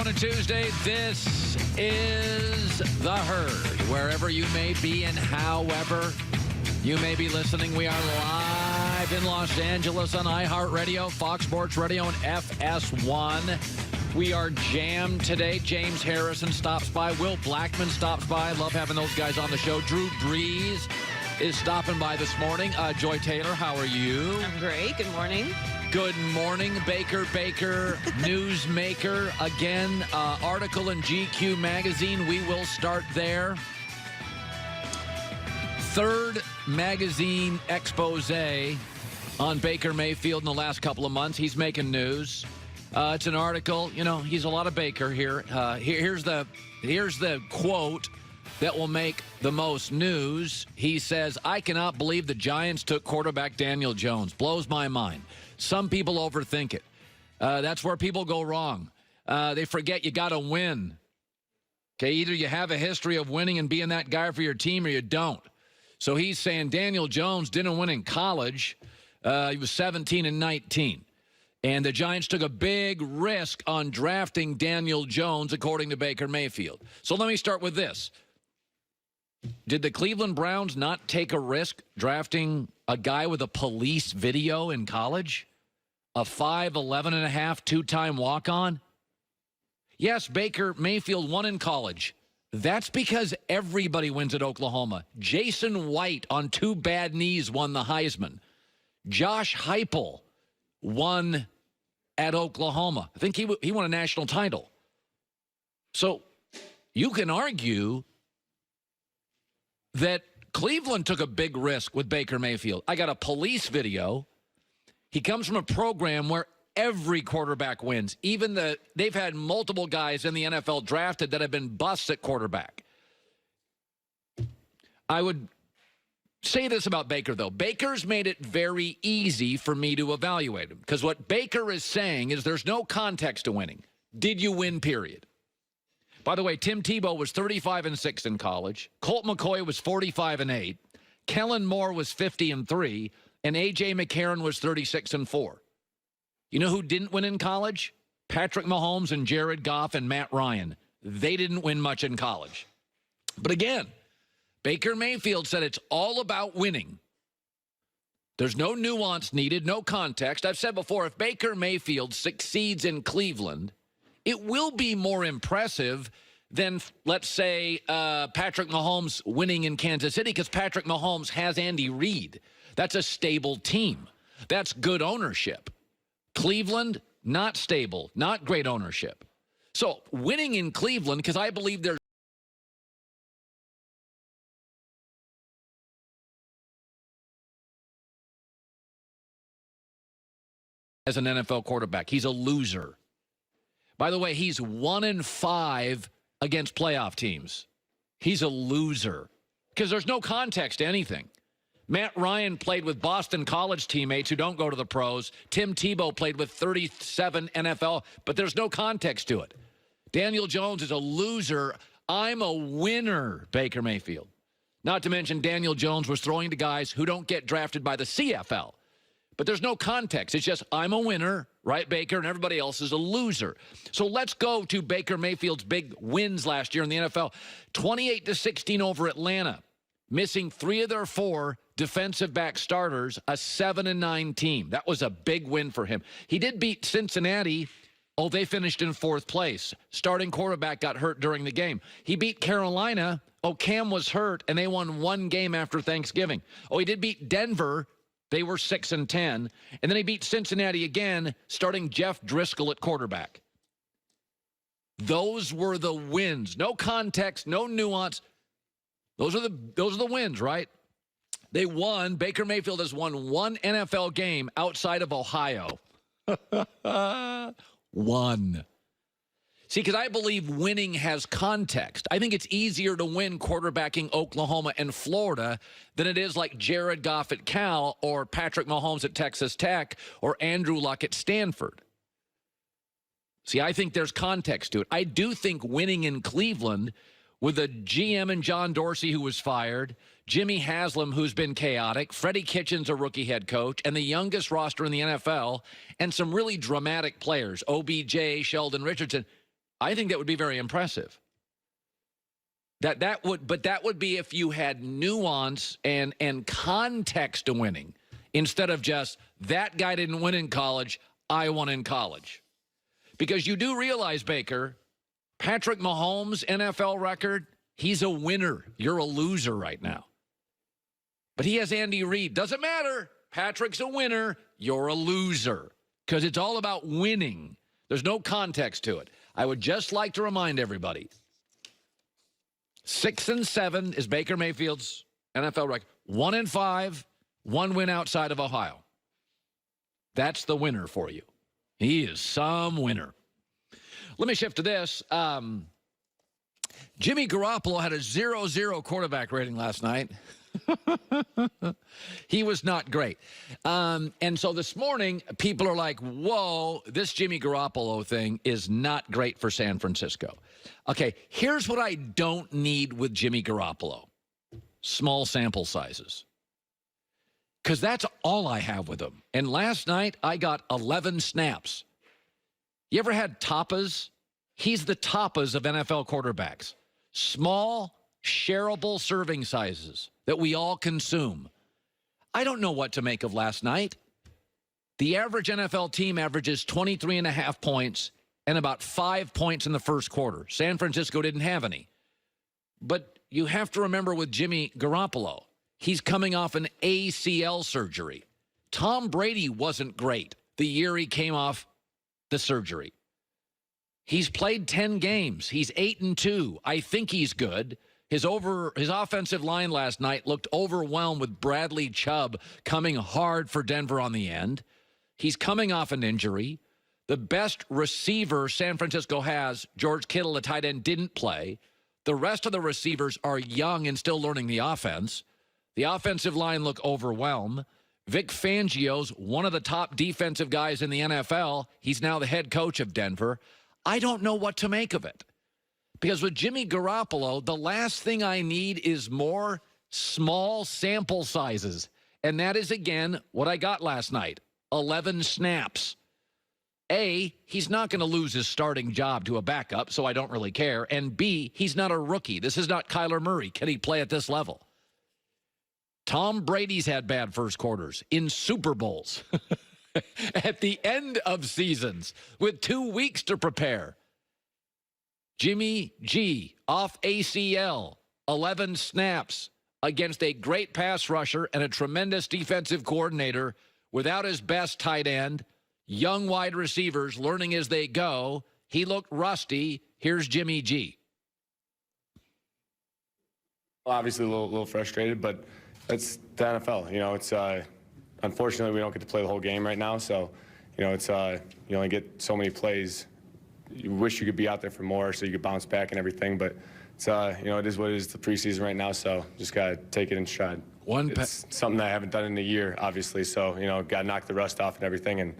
on a Tuesday. This is The Herd. Wherever you may be and however you may be listening, we are live in Los Angeles on iHeartRadio, Fox Sports Radio, and FS1. We are jammed today. James Harrison stops by. Will Blackman stops by. Love having those guys on the show. Drew Brees is stopping by this morning. Joy Taylor, how are you? I'm great. Good morning. Good morning, Baker, newsmaker. Again, article in GQ magazine. We will start there. Third magazine expose on Baker Mayfield in the last couple of months. He's making news. It's an article. You know, he's a lot of Baker here. Here's the quote that will make the most news. He says, "I cannot believe the Giants took quarterback Daniel Jones. Blows my mind. Some people overthink it. That's where people go wrong. They forget you got to win. Okay, either you have a history of winning and being that guy for your team or you don't." So he's saying Daniel Jones didn't win in college. He was 17 and 19. And the Giants took a big risk on drafting Daniel Jones, according to Baker Mayfield. So let me start with this. Did the Cleveland Browns not take a risk drafting a guy with a police video in college? A 5'11 and a half, two-time walk-on? Yes, Baker Mayfield won in college. That's because everybody wins at Oklahoma. Jason White on two bad knees won the Heisman. Josh Heupel won at Oklahoma. I think he won a national title. So you can argue that Cleveland took a big risk with Baker Mayfield. I got a police video. He comes from a program where every quarterback wins. They've had multiple guys in the NFL drafted that have been busts at quarterback. I would say this about Baker, though. Baker's made it very easy for me to evaluate him, because what Baker is saying is there's no context to winning. Did you win, period? By the way, Tim Tebow was 35 and 6 in college. Colt McCoy was 45 and 8. Kellen Moore was 50 and 3. And A.J. McCarron was 36 and 4. You know who didn't win in college? Patrick Mahomes and Jared Goff and Matt Ryan. They didn't win much in college. But again, Baker Mayfield said it's all about winning. There's no nuance needed, no context. I've said before, if Baker Mayfield succeeds in Cleveland, it will be more impressive than, let's say, Patrick Mahomes winning in Kansas City, because Patrick Mahomes has Andy Reid. That's a stable team. That's good ownership. Cleveland, not stable, not great ownership. So winning in Cleveland, because I believe there's as an NFL quarterback. He's a loser. By the way, he's 1-5 against playoff teams. He's a loser because there's no context to anything. Matt Ryan played with Boston College teammates who don't go to the pros. Tim Tebow played with 37 NFL, but there's no context to it. Daniel Jones is a loser. I'm a winner, Baker Mayfield. Not to mention Daniel Jones was throwing to guys who don't get drafted by the CFL. But there's no context. It's just, I'm a winner, right, Baker, and everybody else is a loser. So let's go to Baker Mayfield's big wins last year in the NFL. 28-16 over Atlanta, missing 3 of their 4 defensive back starters, a 7-9 team. That was a big win for him. He did beat Cincinnati. Oh, they finished in 4th place. Starting quarterback got hurt during the game. He beat Carolina. Oh, Cam was hurt, and they won 1 game after Thanksgiving. Oh, he did beat Denver. They were 6-10. And then he beat Cincinnati again, starting Jeff Driscoll at quarterback. Those were the wins. No context, no nuance. Those are the wins, right? They won. Baker Mayfield has won 1 NFL game outside of Ohio. 1. See, because I believe winning has context. I think it's easier to win quarterbacking Oklahoma and Florida than it is like Jared Goff at Cal or Patrick Mahomes at Texas Tech or Andrew Luck at Stanford. See, I think there's context to it. I do think winning in Cleveland with a GM and John Dorsey who was fired, Jimmy Haslam who's been chaotic, Freddie Kitchens a rookie head coach, and the youngest roster in the NFL, and some really dramatic players, OBJ, Sheldon Richardson. I think that would be very impressive. That would be if you had nuance and context to winning instead of just that guy didn't win in college, I won in college. Because you do realize, Baker, Patrick Mahomes' NFL record, he's a winner. You're a loser right now. But he has Andy Reid. Doesn't matter. Patrick's a winner. You're a loser. Because it's all about winning. There's no context to it. I would just like to remind everybody, 6-7 is Baker Mayfield's NFL record. 1-5, one win outside of Ohio. That's the winner for you. He is some winner. Let me shift to this. Jimmy Garoppolo had a 0-0 quarterback rating last night. He was not great. And so this morning, people are like, whoa, this Jimmy Garoppolo thing is not great for San Francisco. Okay, here's what I don't need with Jimmy Garoppolo. Small sample sizes. Because that's all I have with him. And last night, I got 11 snaps. You ever had tapas? He's the tapas of NFL quarterbacks. Small, shareable serving sizes that we all consume. I don't know what to make of last night. The average NFL team averages 23.5 points and about 5 points in the first quarter. San Francisco didn't have any. But you have to remember with Jimmy Garoppolo, he's coming off an ACL surgery. Tom Brady wasn't great the year he came off the surgery. He's played 10 games. He's 8-2. I think he's good. His offensive line last night looked overwhelmed with Bradley Chubb coming hard for Denver on the end. He's coming off an injury. The best receiver San Francisco has, George Kittle, the tight end, didn't play. The rest of the receivers are young and still learning the offense. The offensive line look overwhelmed. Vic Fangio's one of the top defensive guys in the NFL. He's now the head coach of Denver. I don't know what to make of it. Because with Jimmy Garoppolo, the last thing I need is more small sample sizes. And that is, again, what I got last night. 11 snaps. A, he's not going to lose his starting job to a backup, so I don't really care. And B, he's not a rookie. This is not Kyler Murray. Can he play at this level? Tom Brady's had bad first quarters in Super Bowls at the end of seasons with 2 weeks to prepare. Jimmy G off ACL, 11 snaps against a great pass rusher and a tremendous defensive coordinator without his best tight end. Young wide receivers learning as they go. He looked rusty. Here's Jimmy G. Obviously a little frustrated, but it's the NFL. You know, it's unfortunately we don't get to play the whole game right now. So, you know, it's you only get so many plays. You wish you could be out there for more so you could bounce back and everything. But it's you know, it is what it is. The preseason right now, so just gotta take it in stride. It's something that I haven't done in a year, obviously. So, you know, gotta knock the rust off and everything. And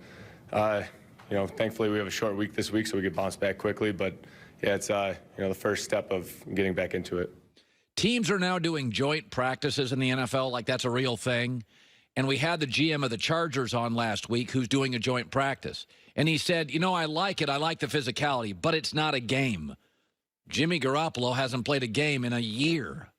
you know, thankfully we have a short week this week, so we could bounce back quickly. But yeah, it's you know, the first step of getting back into it. Teams are now doing joint practices in the NFL, like that's a real thing. And we had the GM of the Chargers on last week who's doing a joint practice. And he said, you know, I like it. I like the physicality, but it's not a game. Jimmy Garoppolo hasn't played a game in a year.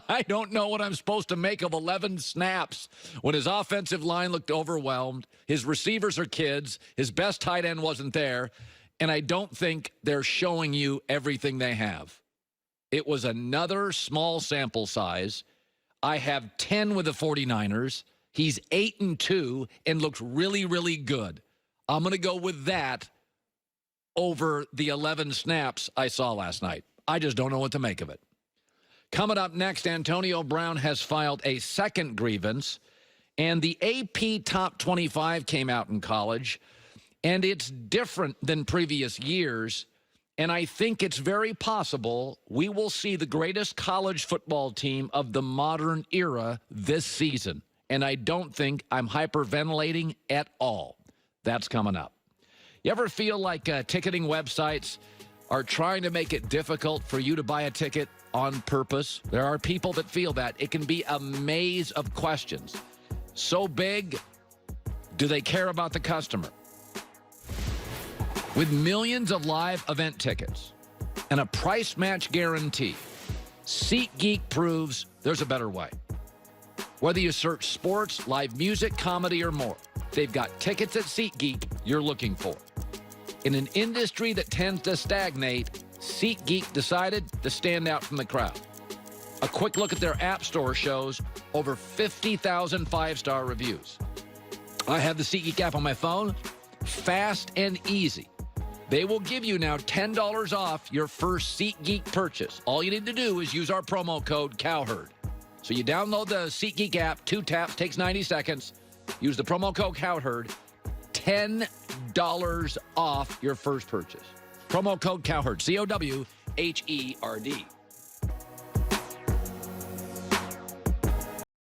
I don't know what I'm supposed to make of 11 snaps when his offensive line looked overwhelmed. His receivers are kids. His best tight end wasn't there. And I don't think they're showing you everything they have. It was another small sample size. I have 10 with the 49ers. He's 8-2 and looks really, really good. I'm going to go with that over the 11 snaps I saw last night. I just don't know what to make of it. Coming up next, Antonio Brown has filed a second grievance, and the AP Top 25 came out in college, and it's different than previous years, and I think it's very possible we will see the greatest college football team of the modern era this season, and I don't think I'm hyperventilating at all. That's coming up. You ever feel like ticketing websites are trying to make it difficult for you to buy a ticket on purpose? There are people that feel that. It can be a maze of questions. So big, do they care about the customer? With millions of live event tickets and a price match guarantee, SeatGeek proves there's a better way. Whether you search sports, live music, comedy, or more, they've got tickets at SeatGeek you're looking for. In an industry that tends to stagnate, SeatGeek decided to stand out from the crowd. A quick look at their app store shows over 50,000 five-star reviews. I have the SeatGeek app on my phone. Fast and easy. They will give you now $10 off your first SeatGeek purchase. All you need to do is use our promo code Cowherd. So you download the SeatGeek app, 2 taps, takes 90 seconds. Use the promo code Cowherd. $10 off your first purchase. Promo code Cowherd, C-O-W-H-E-R-D.